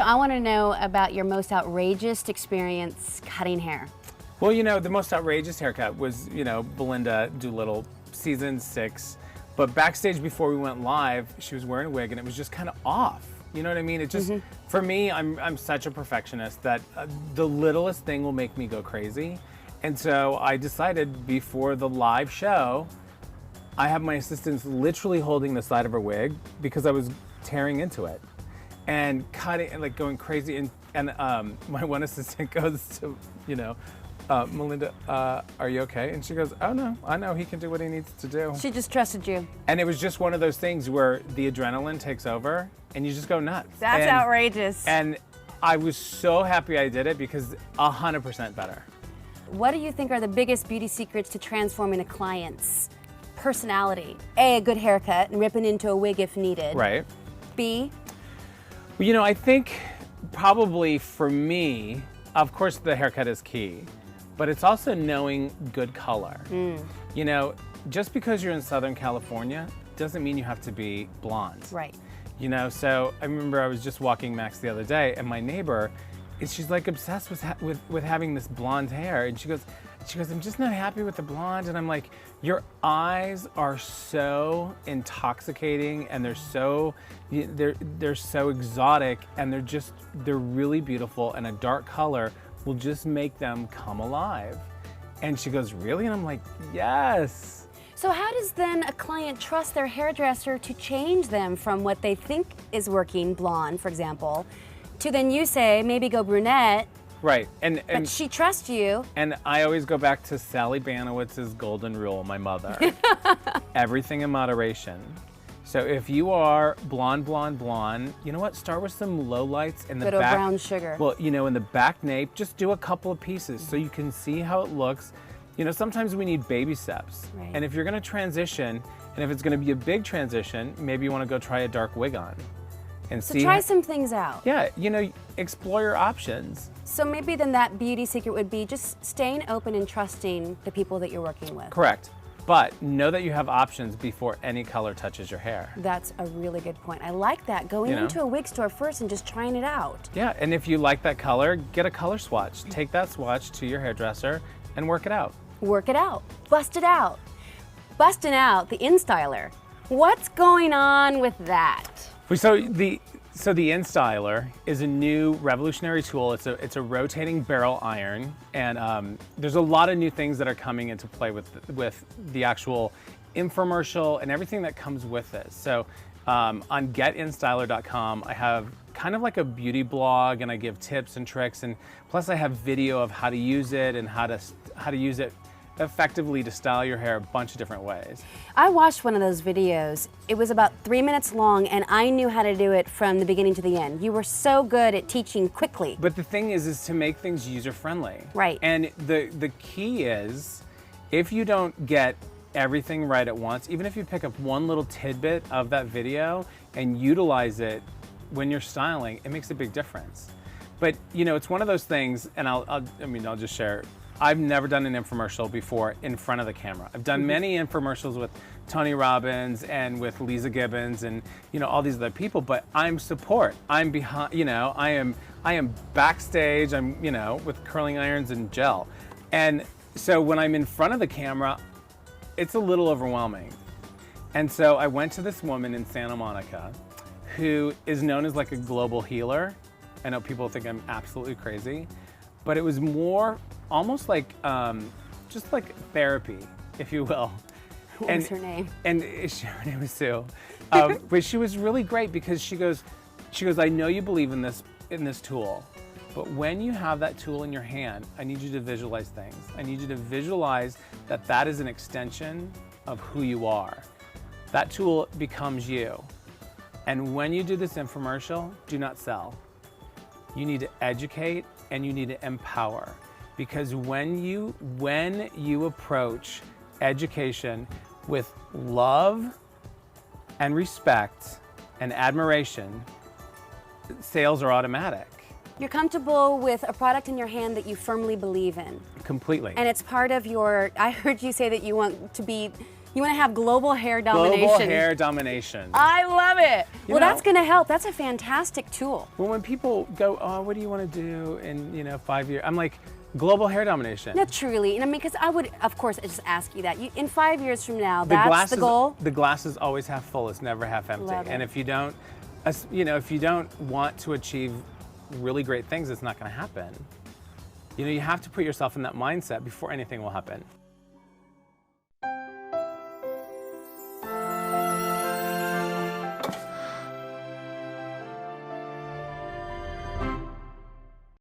I want to know about your most outrageous experience cutting hair. Well, you know, the most outrageous haircut was, you know, Belinda Doolittle, season 6. But backstage before we went live, she was wearing a wig and it was just kind of off. You know what I mean? It just, for me, I'm such a perfectionist that the littlest thing will make me go crazy. And so I decided before the live show, I have my assistants literally holding the side of her wig because I was tearing into it and cutting and like going crazy. And my one assistant goes to, you know, Melinda, are you okay? And she goes, oh no, I know he can do what he needs to do. She just trusted you. And it was just one of those things where the adrenaline takes over and you just go nuts. That's outrageous. And I was so happy I did it because 100% better. What do you think are the biggest beauty secrets to transforming a client's personality? A good haircut and ripping into a wig if needed. Right. B? Well, you know, I think probably for me, of course the haircut is key, but it's also knowing good color. You know, just because you're in Southern California doesn't mean you have to be blonde. Right. You know, so I remember I was just walking Max the other day and my neighbor, she's like obsessed with having this blonde hair. And she goes, I'm just not happy with the blonde. And I'm like, your eyes are so intoxicating and they're so exotic and they're really beautiful, and a dark color will just make them come alive. And she goes, really? And I'm like, yes. So how does then a client trust their hairdresser to change them from what they think is working, blonde, for example, to then you say, maybe go brunette? Right. But she trusts you. And I always go back to Sally Banowitz's golden rule, my mother. Everything in moderation. So if you are blonde, you know what? Start with some low lights in the Good old back. brown sugar. Well, you know, in the back nape, just do a couple of pieces so you can see how it looks. You know, sometimes we need baby steps. Right. And if you're gonna transition, and if it's gonna be a big transition, maybe you wanna go try a dark wig on. And So try some things out. Yeah, you know, explore your options. So maybe then that beauty secret would be just staying open and trusting the people that you're working with. Correct. But know that you have options before any color touches your hair. That's a really good point. I like that. Going into a wig store first and just trying it out. Yeah, and if you like that color, get a color swatch. Take that swatch to your hairdresser and work it out. Work it out. Bust it out. Busting out the Instyler. What's going on with that? So the Instyler is a new revolutionary tool. It's a rotating barrel iron, and there's a lot of new things that are coming into play with the actual infomercial and everything that comes with this. So on getinstyler.com, I have kind of like a beauty blog, and I give tips and tricks, and plus I have video of how to use it and how to use it effectively to style your hair a bunch of different ways. I watched one of those videos. It was about 3 minutes long, and I knew how to do it from the beginning to the end. You were so good at teaching quickly. But the thing is to make things user-friendly. Right. And the key is, if you don't get everything right at once, even if you pick up one little tidbit of that video and utilize it when you're styling, it makes a big difference. But you know, it's one of those things, and I'll just share. I've never done an infomercial before in front of the camera. I've done many infomercials with Tony Robbins and with Leeza Gibbons and, you know, all these other people, but I'm support. I'm behind, you know, I am backstage, I'm, you know, with curling irons and gel. And so when I'm in front of the camera, it's a little overwhelming. And so I went to this woman in Santa Monica who is known as like a global healer. I know people think I'm absolutely crazy, but it was more almost like, just like therapy, if you will. What was her name? And her name was Sue. But she was really great because she goes, I know you believe in this tool, but when you have that tool in your hand, I need you to visualize things. I need you to visualize that is an extension of who you are. That tool becomes you. And when you do this infomercial, do not sell. You need to educate and you need to empower. Because when you approach education with love and respect and admiration, sales are automatic. You're comfortable with a product in your hand that you firmly believe in. Completely. And it's part of your, I heard you say that you want to be You want to have global hair domination. Global hair domination. I love it. You Well, know, that's going to help. That's a fantastic tool. Well, when people go, oh, what do you want to do in 5 years? I'm like, global hair domination. No, truly. And I mean, because I would, of course, just ask you that. In 5 years from now, The that's glass the is- goal. The glass is always half full. It's never half empty. Love And it. if you don't, if you don't want to achieve really great things, it's not going to happen. You know, you have to put yourself in that mindset before anything will happen.